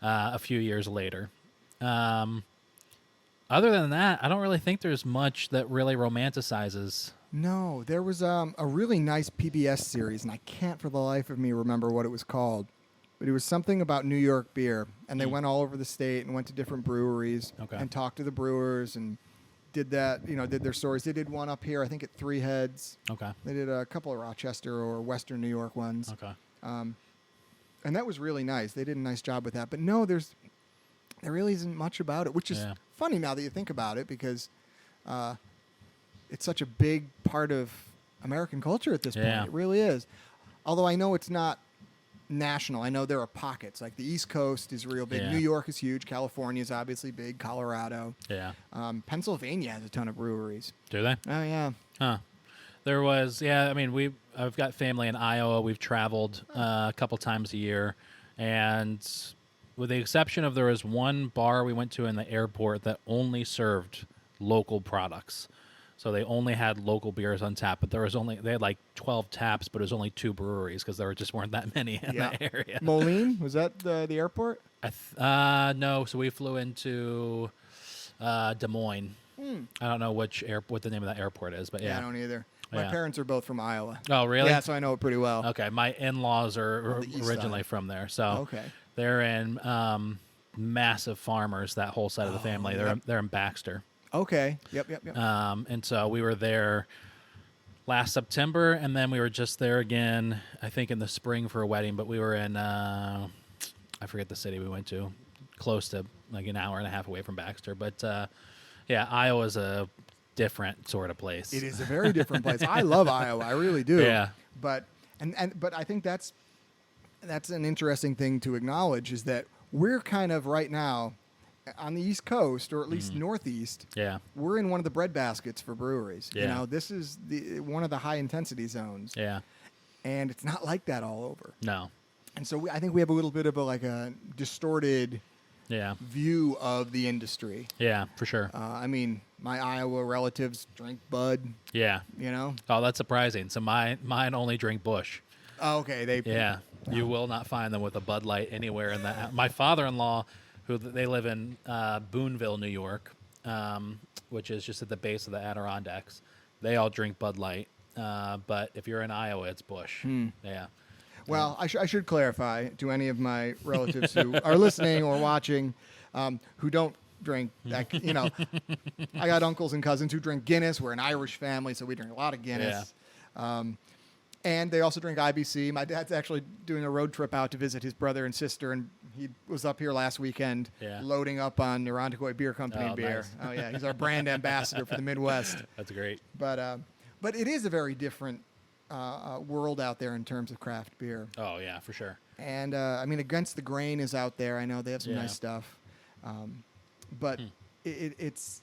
[SPEAKER 1] a few years later. Other than that, I don't really think there's much that really romanticizes.
[SPEAKER 2] No, there was a really nice PBS series, and I can't for the life of me remember what it was called. But it was something about New York beer, and they went all over the state and went to different breweries and talked to the brewers and did that, did their stories. They did one up here, I think at Three Heads.
[SPEAKER 1] Okay.
[SPEAKER 2] They did a couple of Rochester or Western New York ones.
[SPEAKER 1] Okay.
[SPEAKER 2] And that was really nice. They did a nice job with that. But no, there really isn't much about it, which is funny now that you think about it, because it's such a big part of American culture at this point. It really is. Although I know it's not national. I know there are pockets. Like the East Coast is real big. New York is huge. California is obviously big. Colorado.
[SPEAKER 1] Yeah.
[SPEAKER 2] Pennsylvania has a ton of breweries.
[SPEAKER 1] Do they?
[SPEAKER 2] Oh, yeah.
[SPEAKER 1] Huh. There was, I mean, I've got family in Iowa. We've traveled a couple times a year. And with the exception of there was one bar we went to in the airport that only served local products. So they only had local beers on tap, but they had like 12 taps, but it was only 2 breweries because there just weren't that many in that area.
[SPEAKER 2] Moline, was that the airport?
[SPEAKER 1] No, so we flew into Des Moines. I don't know what the name of that airport is, but
[SPEAKER 2] I don't either. My parents are both from Iowa.
[SPEAKER 1] Oh, really?
[SPEAKER 2] Yeah, so I know it pretty well.
[SPEAKER 1] Okay, my in-laws are originally from there, so they're in massive farmers. That whole side of the family, they're in Baxter.
[SPEAKER 2] Okay. Yep.
[SPEAKER 1] And so we were there last September, and then we were just there again, I think in the spring for a wedding, but we were in, I forget the city we went to, close to like an hour and a half away from Baxter. But Iowa's a different sort of place.
[SPEAKER 2] It is a very different place. I love Iowa. I really do.
[SPEAKER 1] Yeah.
[SPEAKER 2] But I think that's an interesting thing to acknowledge, is that we're kind of right now on the East Coast, or at least Northeast, we're in one of the breadbaskets for breweries.
[SPEAKER 1] Yeah.
[SPEAKER 2] This is one of the high intensity zones.
[SPEAKER 1] Yeah.
[SPEAKER 2] And it's not like that all over.
[SPEAKER 1] No.
[SPEAKER 2] And so I think we have a little bit of a distorted view of the industry.
[SPEAKER 1] Yeah, for sure.
[SPEAKER 2] I mean, my Iowa relatives drink Bud.
[SPEAKER 1] Yeah. Oh, that's surprising. So mine only drink Busch.
[SPEAKER 2] Oh, okay.
[SPEAKER 1] You will not find them with a Bud Light anywhere in that. My father-in-law, they live in Boonville, New York, which is just at the base of the Adirondacks. They all drink Bud Light, but if you're in Iowa, it's Busch. Yeah.
[SPEAKER 2] Well, I should clarify to any of my relatives who are listening or watching, who don't drink. I got uncles and cousins who drink Guinness. We're an Irish family, so we drink a lot of Guinness. Yeah. And they also drink IBC. My dad's actually doing a road trip out to visit his brother and sister, and he was up here last weekend loading up on Irondequoit Beer Company beer.
[SPEAKER 1] Nice.
[SPEAKER 2] Oh, yeah. He's our brand ambassador for the Midwest.
[SPEAKER 1] That's great.
[SPEAKER 2] But it is a very different world out there in terms of craft beer.
[SPEAKER 1] Oh, yeah, for sure.
[SPEAKER 2] And, I mean, Against the Grain is out there. I know they have some nice stuff. But it's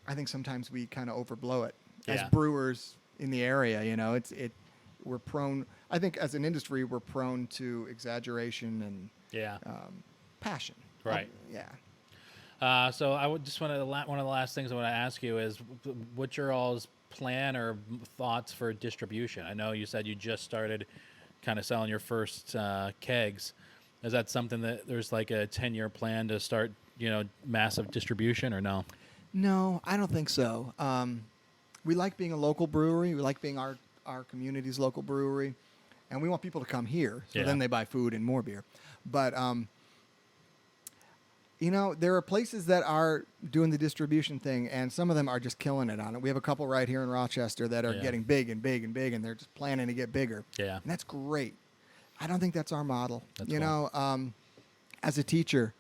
[SPEAKER 2] I think sometimes we kind of overblow it as brewers in the area. We're prone, I think as an industry, we're prone to exaggeration and passion.
[SPEAKER 1] Right. So I would just want to, one of the last things I want to ask you is, what's your all's plan or thoughts for distribution? I know you said you just started kind of selling your first kegs. Is that something that there's like a 10-year plan to start, massive distribution, or no?
[SPEAKER 2] No, I don't think so. We like being a local brewery. We like being our community's local brewery, and we want people to come here, so then they buy food and more beer. But there are places that are doing the distribution thing, and some of them are just killing it on it. We have a couple right here in Rochester that are getting big and big and big, and they're just planning to get bigger.
[SPEAKER 1] Yeah,
[SPEAKER 2] and that's great. I don't think that's our model.
[SPEAKER 1] That's cool.
[SPEAKER 2] As a teacher,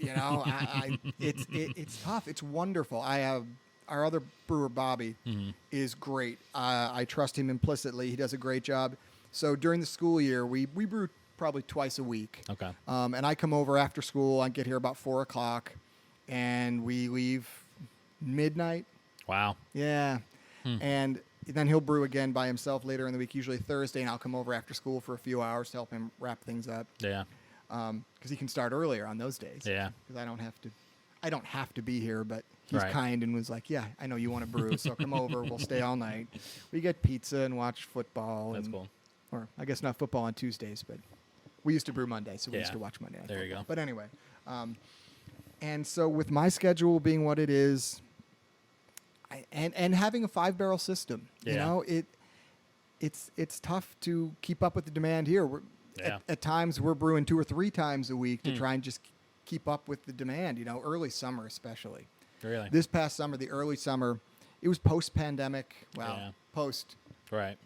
[SPEAKER 2] You know, it's tough. It's wonderful. I have our other brewer, Bobby, is great. I trust him implicitly. He does a great job. So during the school year, we brew probably twice a week.
[SPEAKER 1] Okay.
[SPEAKER 2] And I come over after school. I get here about 4 o'clock, and we leave midnight.
[SPEAKER 1] Wow.
[SPEAKER 2] Yeah. And then he'll brew again by himself later in the week, usually Thursday, and I'll come over after school for a few hours to help him wrap things up.
[SPEAKER 1] Yeah.
[SPEAKER 2] Because he can start earlier on those days.
[SPEAKER 1] Yeah.
[SPEAKER 2] Because I don't have to be here, but he's
[SPEAKER 1] Right.
[SPEAKER 2] kind and was like, yeah, I know you want to brew, so come over. We'll stay all night. We get pizza and watch football.
[SPEAKER 1] That's cool.
[SPEAKER 2] Or I guess not football on Tuesdays, but we used to brew Monday, so we used
[SPEAKER 1] Yeah.
[SPEAKER 2] to watch Monday Night
[SPEAKER 1] There you
[SPEAKER 2] Football.
[SPEAKER 1] go.
[SPEAKER 2] But anyway, and so with my schedule being what it is, and having a 5-barrel system, you
[SPEAKER 1] Yeah.
[SPEAKER 2] know, it's tough to keep up with the demand here.
[SPEAKER 1] Yeah.
[SPEAKER 2] At times we're brewing 2 or 3 times a week to try and just keep up with the demand, you know, early summer especially.
[SPEAKER 1] Really?
[SPEAKER 2] This past summer, the early summer, it was post-pandemic. Well,
[SPEAKER 1] Yeah. Right.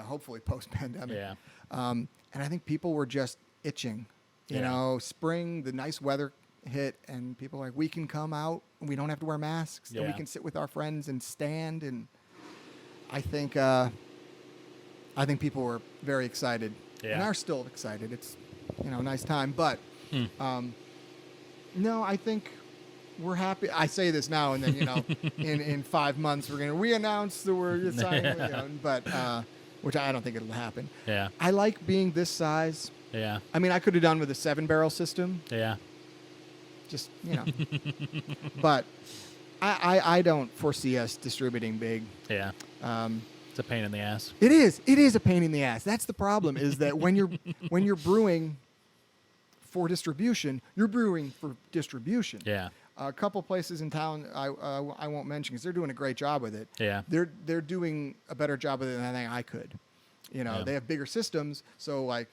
[SPEAKER 2] hopefully post-pandemic.
[SPEAKER 1] Yeah.
[SPEAKER 2] And I think people were just itching. You
[SPEAKER 1] Yeah.
[SPEAKER 2] know, spring, the nice weather hit, and people were like, we can come out and we don't have to wear masks, and we
[SPEAKER 1] Yeah.
[SPEAKER 2] can sit with our friends and stand. And I think people were very excited and
[SPEAKER 1] Yeah.
[SPEAKER 2] are still excited. It's, you know, a nice time. But no, I think we're happy. I say this now, and then, you know, in 5 months we're going to re-announce that we're signing, you know, but which I don't think it'll happen.
[SPEAKER 1] Yeah.
[SPEAKER 2] I like being this size.
[SPEAKER 1] Yeah.
[SPEAKER 2] I mean, I could have done with a 7-barrel system,
[SPEAKER 1] Yeah.
[SPEAKER 2] just, you know. But I don't foresee us distributing big.
[SPEAKER 1] Yeah. It's a pain in the ass.
[SPEAKER 2] It is a pain in the ass. That's the problem, is that when you're brewing for distribution, you're brewing for distribution.
[SPEAKER 1] Yeah.
[SPEAKER 2] A couple places in town I won't mention because they're doing a great job with it.
[SPEAKER 1] Yeah.
[SPEAKER 2] They're doing a better job with it than I think I could. You know,
[SPEAKER 1] Yeah.
[SPEAKER 2] they have bigger systems, so like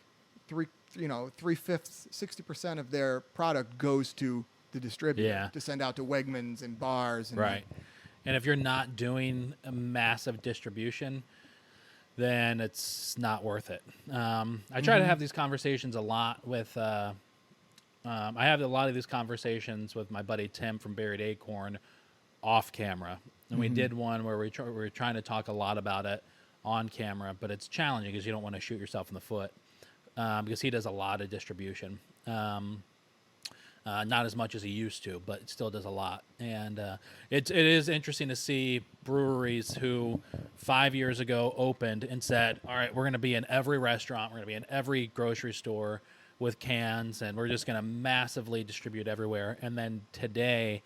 [SPEAKER 2] 3/5, 60% of their product goes to the distributor
[SPEAKER 1] Yeah.
[SPEAKER 2] to send out to Wegmans and bars. And
[SPEAKER 1] Right. And if you're not doing a massive distribution, then it's not worth it. I try to have these conversations a lot with. I have a lot of these conversations with my buddy Tim from Buried Acorn off camera, and we did one where we were trying to talk a lot about it on camera, but it's challenging because you don't want to shoot yourself in the foot because he does a lot of distribution. Not as much as he used to, but still does a lot. And it is interesting to see breweries who 5 years ago opened and said, all right, we're going to be in every restaurant, we're going to be in every grocery store with cans, and we're just going to massively distribute everywhere. And then today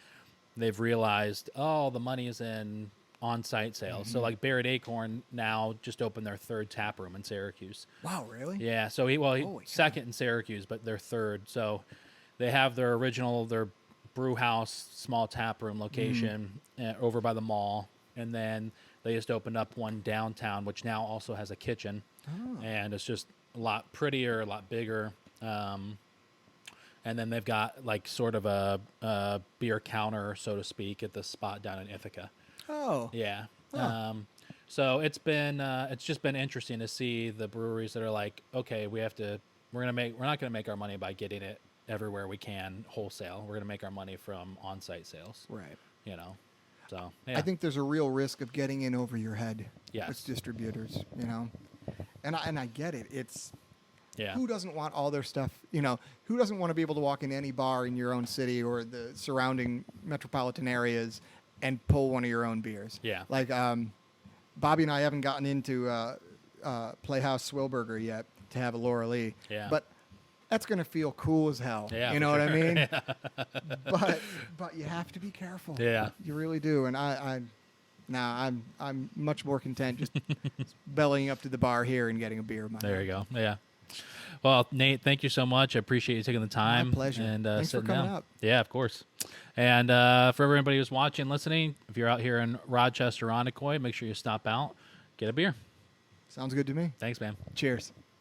[SPEAKER 1] they've realized, oh, the money is in on-site sales. So like Buried Acorn now just opened their 3rd tap room in Syracuse.
[SPEAKER 2] Wow, really?
[SPEAKER 1] Yeah, so he
[SPEAKER 2] Holy
[SPEAKER 1] second in Syracuse, but they're 3rd. So they have their brew house, small tap room location over by the mall. And then they just opened up one downtown, which now also has a kitchen.
[SPEAKER 2] Oh.
[SPEAKER 1] And it's just a lot prettier, a lot bigger. And then they've got like sort of a beer counter, so to speak, at the spot down in Ithaca.
[SPEAKER 2] Oh.
[SPEAKER 1] Yeah.
[SPEAKER 2] Huh.
[SPEAKER 1] So it's just been interesting to see the breweries that are like, okay, we're not going to make our money by getting it everywhere we can wholesale. We're going to make our money from on-site sales.
[SPEAKER 2] Right.
[SPEAKER 1] You know. So, yeah.
[SPEAKER 2] I think there's a real risk of getting in over your head
[SPEAKER 1] Yes.
[SPEAKER 2] with distributors, you know. And I get it. It's
[SPEAKER 1] yeah.
[SPEAKER 2] who doesn't want all their stuff, you know, who doesn't want to be able to walk in any bar in your own city or the surrounding metropolitan areas and pull one of your own beers?
[SPEAKER 1] Yeah.
[SPEAKER 2] Like Bobby and I haven't gotten into Playhouse Swillburger yet to have a Laura Lee.
[SPEAKER 1] Yeah.
[SPEAKER 2] But that's going to feel cool as hell.
[SPEAKER 1] Yeah,
[SPEAKER 2] you
[SPEAKER 1] for
[SPEAKER 2] know what I
[SPEAKER 1] sure.
[SPEAKER 2] mean? But you have to be careful.
[SPEAKER 1] Yeah.
[SPEAKER 2] You really do. And I'm much more content just bellying up to the bar here and getting a beer of my
[SPEAKER 1] There
[SPEAKER 2] own.
[SPEAKER 1] you go. Yeah. Well, Nate, thank you so much. I appreciate you taking the time.
[SPEAKER 2] My pleasure.
[SPEAKER 1] And
[SPEAKER 2] Thanks for
[SPEAKER 1] sitting
[SPEAKER 2] coming
[SPEAKER 1] down.
[SPEAKER 2] up.
[SPEAKER 1] Yeah, of course. And for everybody who's watching, listening, if you're out here in Rochester, Irondequoit, make sure you stop out, get a beer.
[SPEAKER 2] Sounds good to me.
[SPEAKER 1] Thanks, man.
[SPEAKER 2] Cheers.